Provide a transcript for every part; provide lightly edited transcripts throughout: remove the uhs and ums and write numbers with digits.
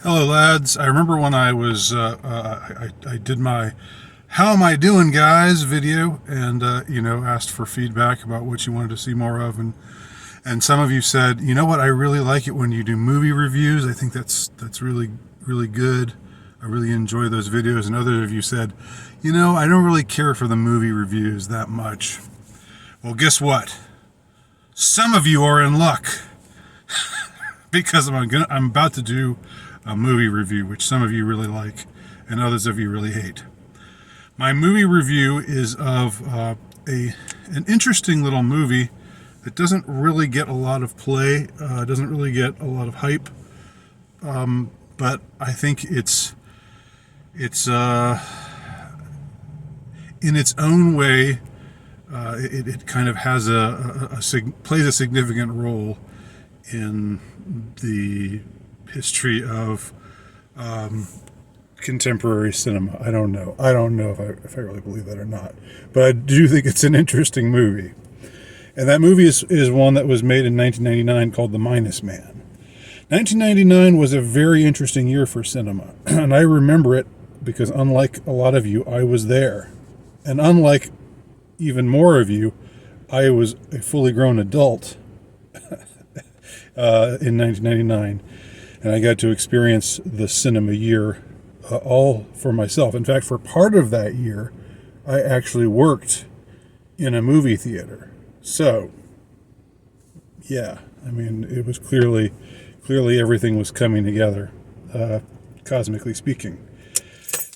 Hello, lads. I remember when I did my "How am I doing, guys?" video, and asked for feedback about what you wanted to see more of, and some of you said, you know what, I really like it when you do movie reviews. I think that's really good. I really enjoy those videos. And others of you said, I don't really care for the movie reviews that much. Well, guess what? Some of you are in luck because I'm about to do a movie review, which some of you really like and others of you really hate. My movie review is of an interesting little movie that doesn't really get a lot of play, doesn't really get a lot of hype, but I think it's in its own way. It kind of has plays a significant role in the history of contemporary cinema. I don't know. I don't know if I really believe that or not, but I do think it's an interesting movie. And that movie is one that was made in 1999 called The Minus Man. 1999 was a very interesting year for cinema, and I remember it because, unlike a lot of you, I was there. And unlike even more of you, I was a fully grown adult in 1999, and I got to experience the cinema year all for myself. In fact, for part of that year, I actually worked in a movie theater. So, yeah, I mean, it was clearly everything was coming together, cosmically speaking.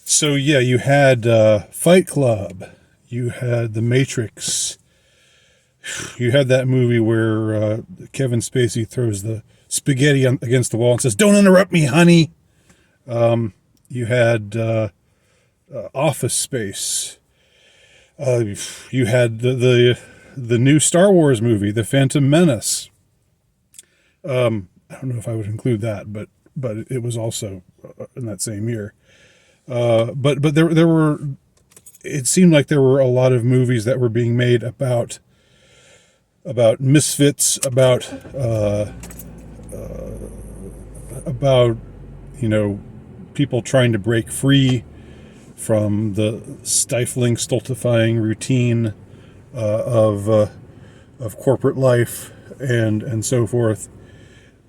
So, yeah, you had Fight Club, you had The Matrix, you had that movie where Kevin Spacey throws the spaghetti against the wall and says, "Don't interrupt me, honey." You had Office Space. You had the new Star Wars movie, The Phantom Menace. I don't know if I would include that, but it was also in that same year. But there were. It seemed like there were a lot of movies that were being made about misfits, about people trying to break free from the stifling, stultifying routine of corporate life and so forth.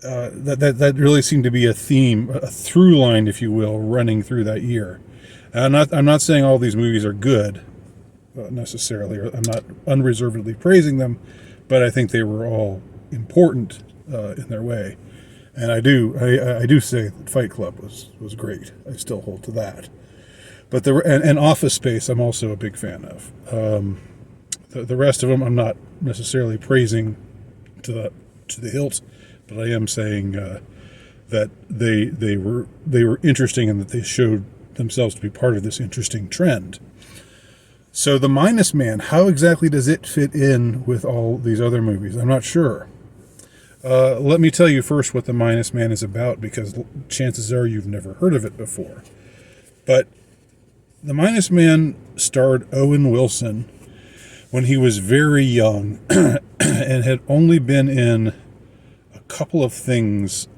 That really seemed to be a theme, a through line, if you will, running through that year. And I'm not saying all these movies are good necessarily, or I'm not unreservedly praising them, but I think they were all important in their way. And I do say that Fight Club was great. I still hold to that. But and Office Space, I'm also a big fan of. The rest of them, I'm not necessarily praising to the hilt, but I am saying that they were interesting and that they showed themselves to be part of this interesting trend. So The Minus Man, how exactly does it fit in with all these other movies? I'm not sure. Let me tell you first what The Minus Man is about, because chances are you've never heard of it before. But The Minus Man starred Owen Wilson when he was very young and had only been in a couple of things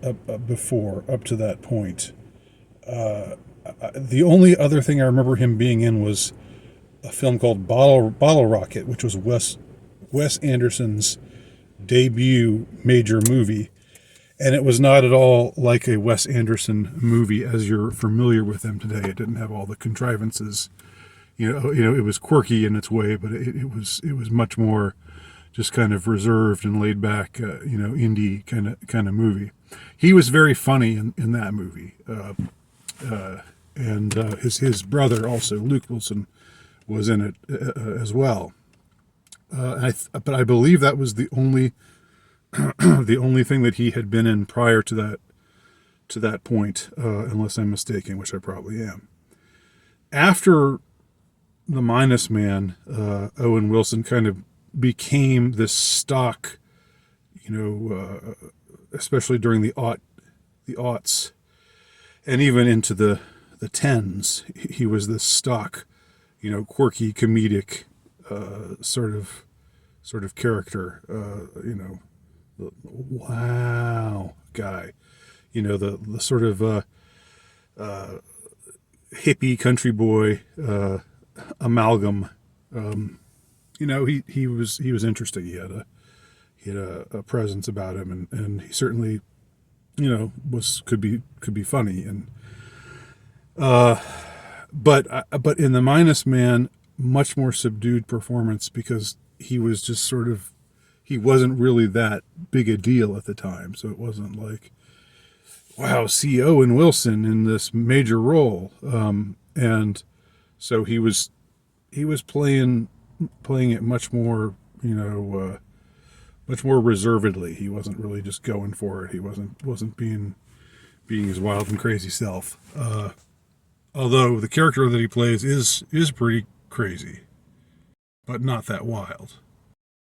before, up to that point. The only other thing I remember him being in was a film called Bottle Rocket, which was Wes Anderson's debut major movie, and it was not at all like a Wes Anderson movie as you're familiar with them today. It didn't have all the contrivances. It was quirky in its way, but it was much more just kind of reserved and laid back, indie kind of movie. He was very funny in that movie, and his brother also, Luke Wilson, was in it as well. But I believe that was the only thing that he had been in prior to that point, unless I'm mistaken, which I probably am. After The Minus Man, Owen Wilson kind of became this stock, especially during the aughts, and even into the tens. He was this stock, quirky, comedic sort of character, the wow guy, the sort of hippie country boy amalgam. He was interesting. He had a presence about him, and he certainly could be funny. And but in The Minus Man, much more subdued performance, because he was just he wasn't really that big a deal at the time. So it wasn't like, wow, see Owen Wilson in this major role. And so he was playing it much more, much more reservedly. He wasn't really just going for it. He wasn't being his wild and crazy self. Although the character that he plays is pretty crazy, but not that wild.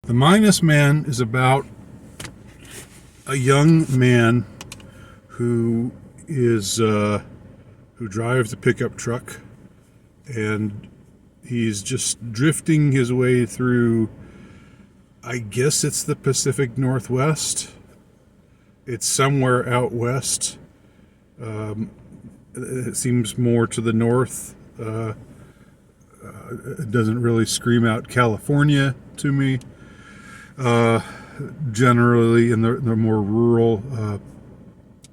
The Minus Man is about a young man who drives a pickup truck, and he's just drifting his way through, I guess it's the Pacific Northwest. It's somewhere out west. It seems more to the north. It doesn't really scream out California to me. Generally in the more rural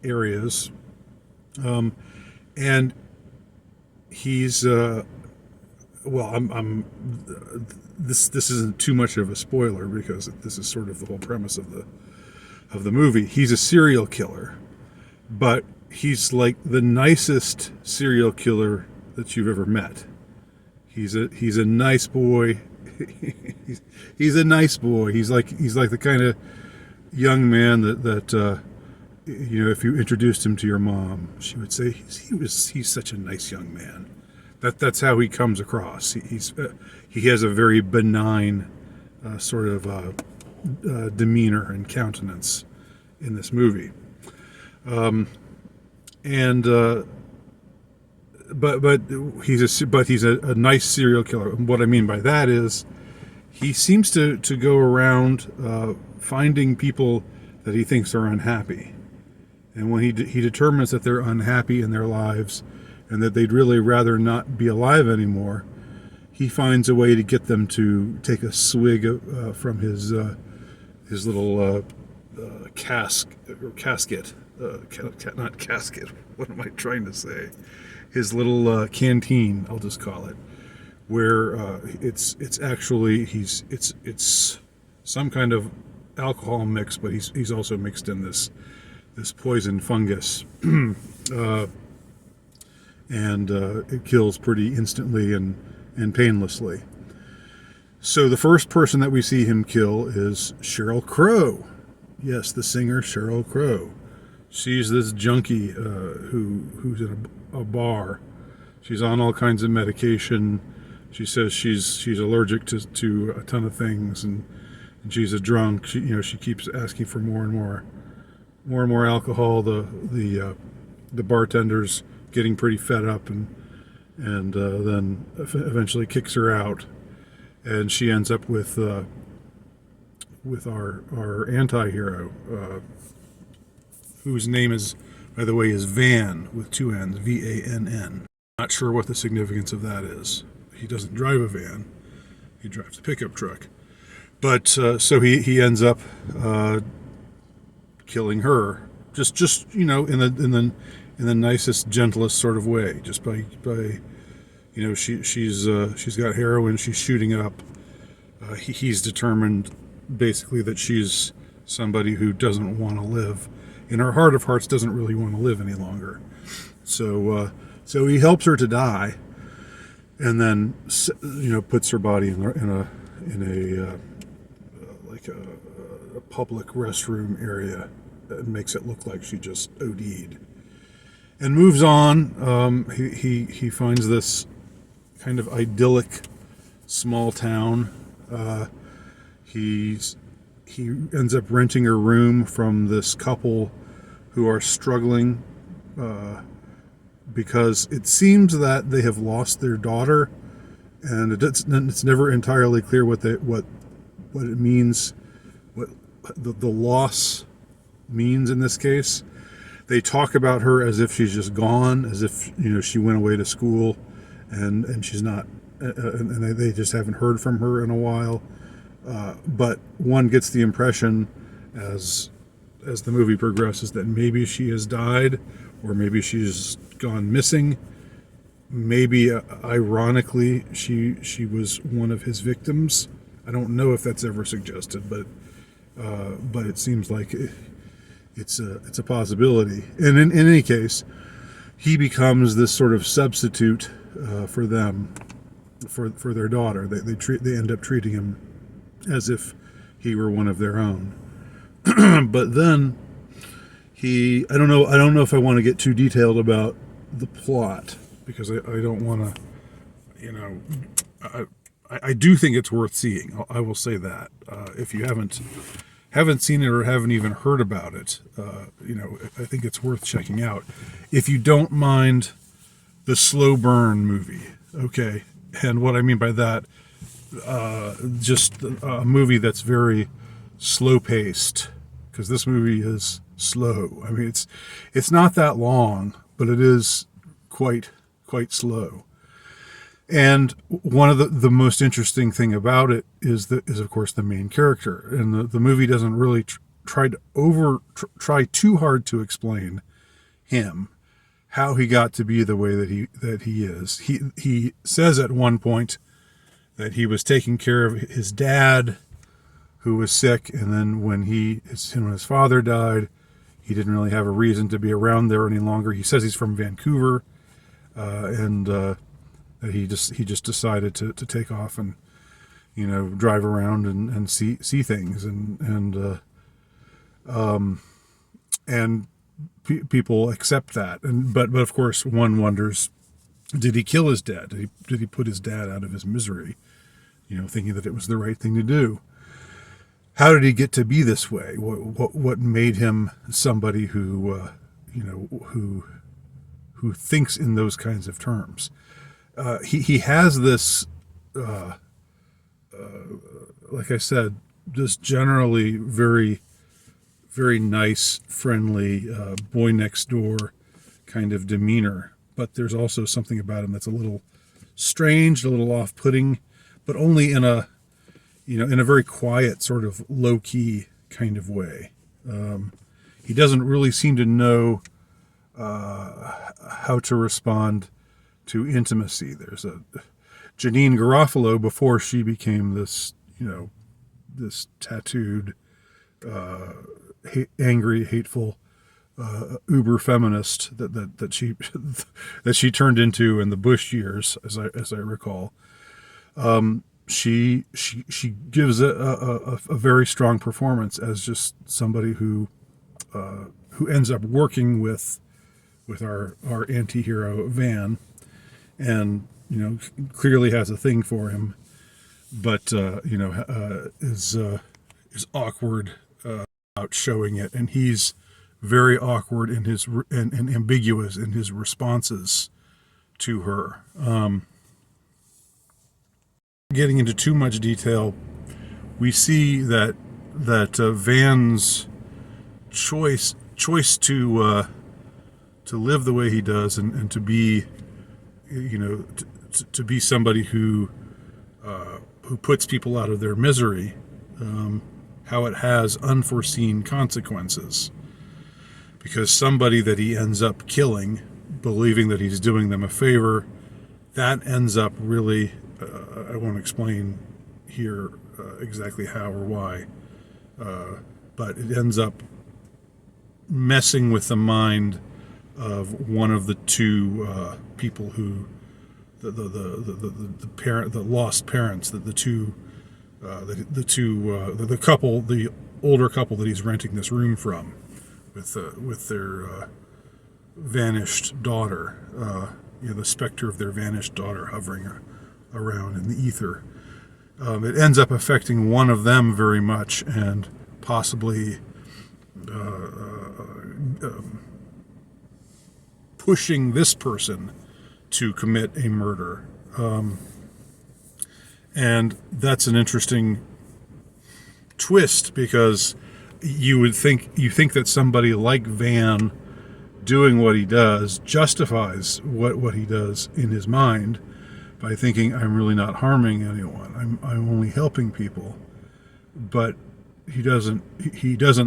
areas. And he's this isn't too much of a spoiler, because this is sort of the whole premise of the movie. He's a serial killer, but he's like the nicest serial killer that you've ever met. He's a nice boy. he's a nice boy. He's like the kind of young man that if you introduced him to your mom, she would say he's such a nice young man. That's how he comes across. He has a very benign sort of demeanor and countenance in this movie. But he's a nice serial killer. And what I mean by that is, he seems to go around finding people that he thinks are unhappy, and when he determines that they're unhappy in their lives and that they'd really rather not be alive anymore, he finds a way to get them to take a swig from his little casket. Not casket. What am I trying to say? His little canteen, I'll just call it, where it's actually it's some kind of alcohol mix, but he's also mixed in this poison fungus, and it kills pretty instantly and painlessly. So the first person that we see him kill is Sheryl Crow. Yes, the singer Sheryl Crow. She's this junkie who's in a bar. She's on all kinds of medication. She says she's allergic to a ton of things, and she's a drunk. She keeps asking for more and more alcohol. The bartender's getting pretty fed up, and then eventually kicks her out, and she ends up with our anti-hero, whose name is, by the way, is Van, with two N's, Vann. Not sure what the significance of that is. He doesn't drive a van; he drives a pickup truck. But so he ends up killing her, just in the nicest, gentlest sort of way, just by she's got heroin, she's shooting up. He's determined basically that she's somebody who doesn't want to live. In her heart of hearts, doesn't really want to live any longer. So he helps her to die, and then puts her body in a public restroom area, and makes it look like she just OD'd, and moves on. He finds this kind of idyllic small town. He ends up renting a room from this couple who are struggling because it seems that they have lost their daughter, and it's never entirely clear what it means, what the loss means in this case. They talk about her as if she's just gone, as if she went away to school, and she's not, and they just haven't heard from her in a while. But one gets the impression as the movie progresses that maybe she has died, or maybe she's gone missing. Maybe ironically, she was one of his victims. I don't know if that's ever suggested, but it seems like it's a possibility. And in any case, he becomes this sort of substitute for them, for their daughter. They end up treating him as if he were one of their own. But then I don't know if I want to get too detailed about the plot, because I don't want to, I do think it's worth seeing. I will say that. If you haven't seen it or haven't even heard about it, I think it's worth checking out. If you don't mind the slow burn movie, okay? And what I mean by that, just a movie that's very slow paced, because this movie is slow. I mean, it's not that long, but it is quite slow. And one of the most interesting thing about it is of course the main character, and the movie doesn't really try too hard to explain him, how he got to be the way that he is. He says at one point that he was taking care of his dad, who was sick, and then when his father died, he didn't really have a reason to be around there any longer. He says he's from Vancouver, and that he just decided to take off and drive around and see things, and people accept that, but of course one wonders, did he kill his dad? Did he put his dad out of his misery, thinking that it was the right thing to do? How did he get to be this way? What made him somebody who thinks in those kinds of terms? He has this, like I said, just generally very, very nice, friendly, boy next door kind of demeanor. But there's also something about him that's a little strange, a little off-putting, but only in a very quiet, sort of low-key kind of way. He doesn't really seem to know how to respond to intimacy. There's a Janine Garofalo, before she became this, this tattooed, angry, hateful, uber feminist that she turned into in the Bush years, as I recall. She gives a very strong performance as just somebody who ends up working with our anti-hero Van, and clearly has a thing for him, but is awkward about showing it, and he's very awkward in his and ambiguous in his responses to her. Getting into too much detail, we see that Van's choice to live the way he does, and to be to be somebody who puts people out of their misery, how it has unforeseen consequences, because somebody that he ends up killing, believing that he's doing them a favor, that ends up really, I won't explain here exactly how or why, but it ends up messing with the mind of one of the two people who, the parent, the lost parents, the couple, the older couple that he's renting this room from, with their vanished daughter, the specter of their vanished daughter hovering around in the ether. It ends up affecting one of them very much, and possibly pushing this person to commit a murder. And that's an interesting twist, because you think that somebody like Van doing what he does, justifies what he does in his mind by thinking, I'm really not harming anyone. I'm only helping people. But he doesn't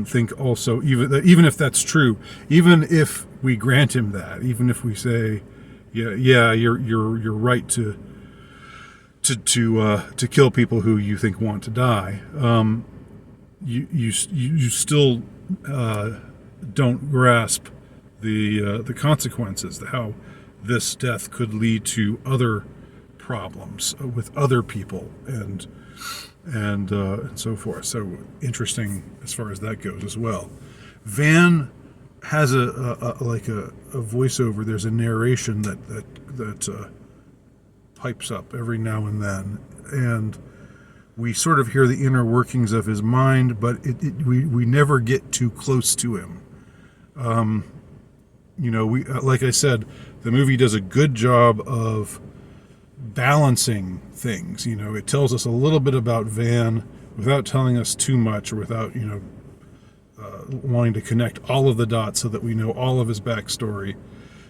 think also, even if that's true, even if we grant him that, even if we say, yeah, you're right to kill people who you think want to die, you still don't grasp the consequences, how this death could lead to other problems with other people and so forth. So interesting as far as that goes as well. Van has a voiceover. There's a narration that pipes up every now and then, and we sort of hear the inner workings of his mind, but we never get too close to him. We like I said, the movie does a good job of balancing things. It tells us a little bit about Van without telling us too much, or without wanting to connect all of the dots so that we know all of his backstory,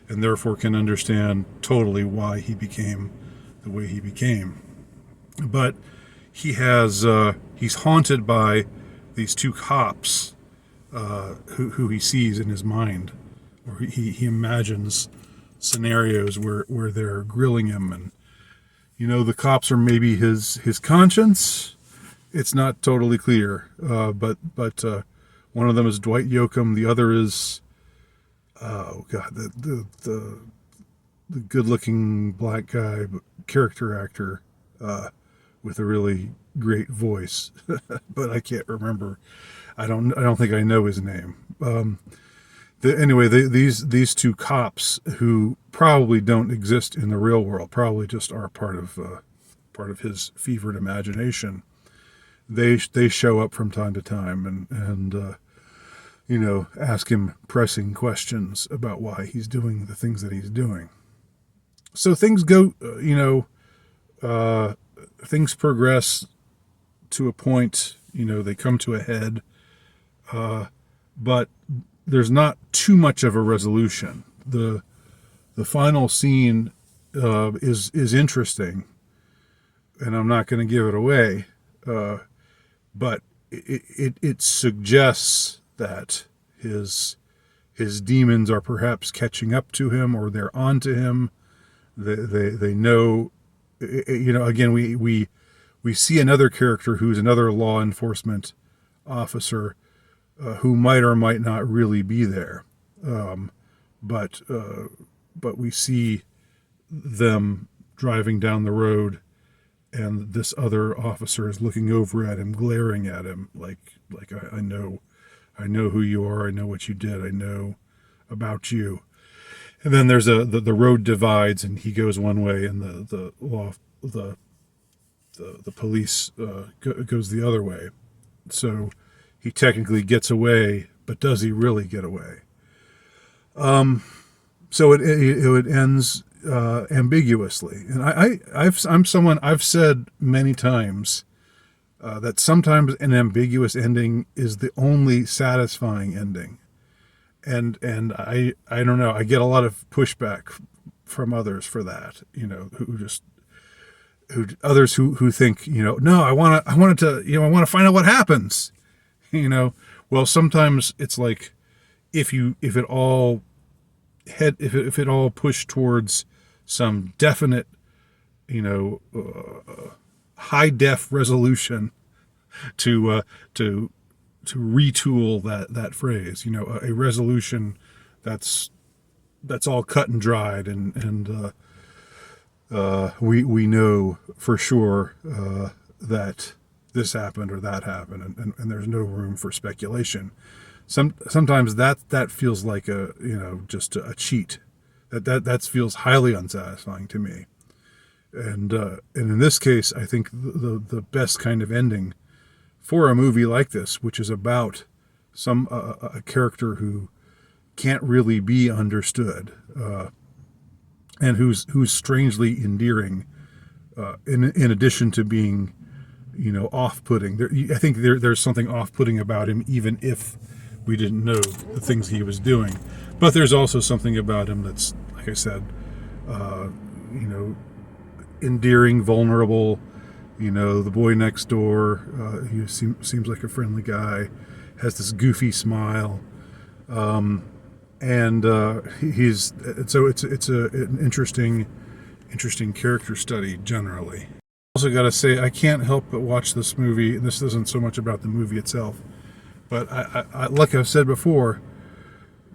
and therefore can understand totally why he became the way he became. But he's haunted by these two cops who he sees in his mind, or he imagines scenarios where they're grilling him, and the cops are maybe his conscience. It's not totally clear, but one of them is Dwight Yoakam. The other is, the good-looking black guy, character actor, with a really great voice, but I can't remember. I don't think I know his name. These two cops, who probably don't exist in the real world, probably just are part of his fevered imagination. They show up from time to time and ask him pressing questions about why he's doing the things that he's doing. So things go, things progress to a point. They come to a head, but there's not too much of a resolution. The final scene is interesting, and I'm not going to give it away, but it suggests that his demons are perhaps catching up to him, or they're onto him. They know, again, we see another character who's another law enforcement officer, who might or might not really be there, but we see them driving down the road, and this other officer is looking over at him, glaring at him, like I know who you are, I know what you did, I know about you. And then there's the road divides, and he goes one way, and the police goes the other way. So he technically gets away, but does he really get away? So it ends ambiguously, and I've said many times that sometimes an ambiguous ending is the only satisfying ending, and I don't know. I get a lot of pushback from others for that. Others who think no, I want to find out what happens. Well, sometimes it's like if it all pushed towards some definite, high def resolution to retool that phrase, a resolution that's all cut and dried, and we know for sure that this happened or that happened, and there's no room for speculation. Sometimes that feels like just a cheat. That feels highly unsatisfying to me. And in this case, I think the best kind of ending for a movie like this, which is about a character who can't really be understood, and who's strangely endearing, in addition to being off-putting. I think there's something off-putting about him, even if we didn't know the things he was doing. But there's also something about him that's, like I said, endearing, vulnerable. The boy next door, he seems like a friendly guy, has this goofy smile, and it's an interesting character study generally. Also got to say, I can't help but watch this movie, and this isn't so much about the movie itself, but I like I've said before,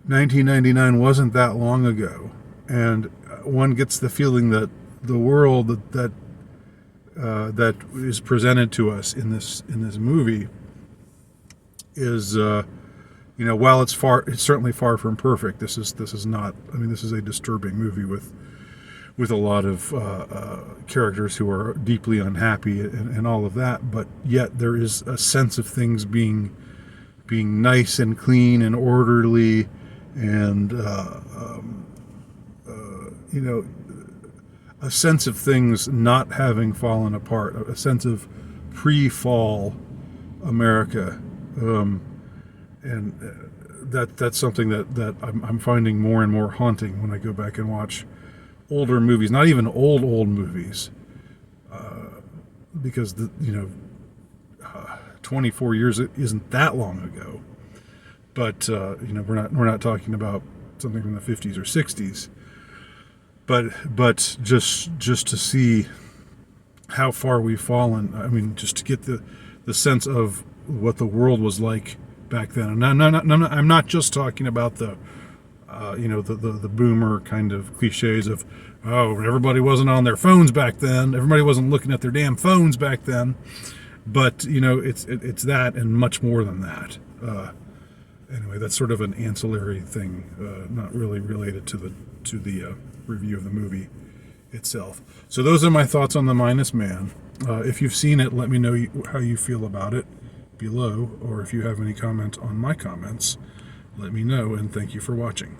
1999 wasn't that long ago, and one gets the feeling that the world that is presented to us in this movie is, while it's certainly far from perfect. This is not. I mean, this is a disturbing movie with a lot of characters who are deeply unhappy and all of that. But yet there is a sense of things being nice and clean and orderly, and a sense of things not having fallen apart, a sense of pre-fall America, and that's something that I'm finding more and more haunting when I go back and watch older movies, not even old movies, because 24 years isn't that long ago, but we're not talking about something from the 50s or 60s. But just to see how far we've fallen, I mean, just to get the sense of what the world was like back then. And I'm not just talking about the boomer kind of cliches of, oh, everybody wasn't on their phones back then, everybody wasn't looking at their damn phones back then. But it's that and much more than that. Anyway, that's sort of an ancillary thing, not really related to the review of the movie itself. So those are my thoughts on The Minus Man. If you've seen it, let me know how you feel about it below, or if you have any comment on my comments, let me know, and thank you for watching.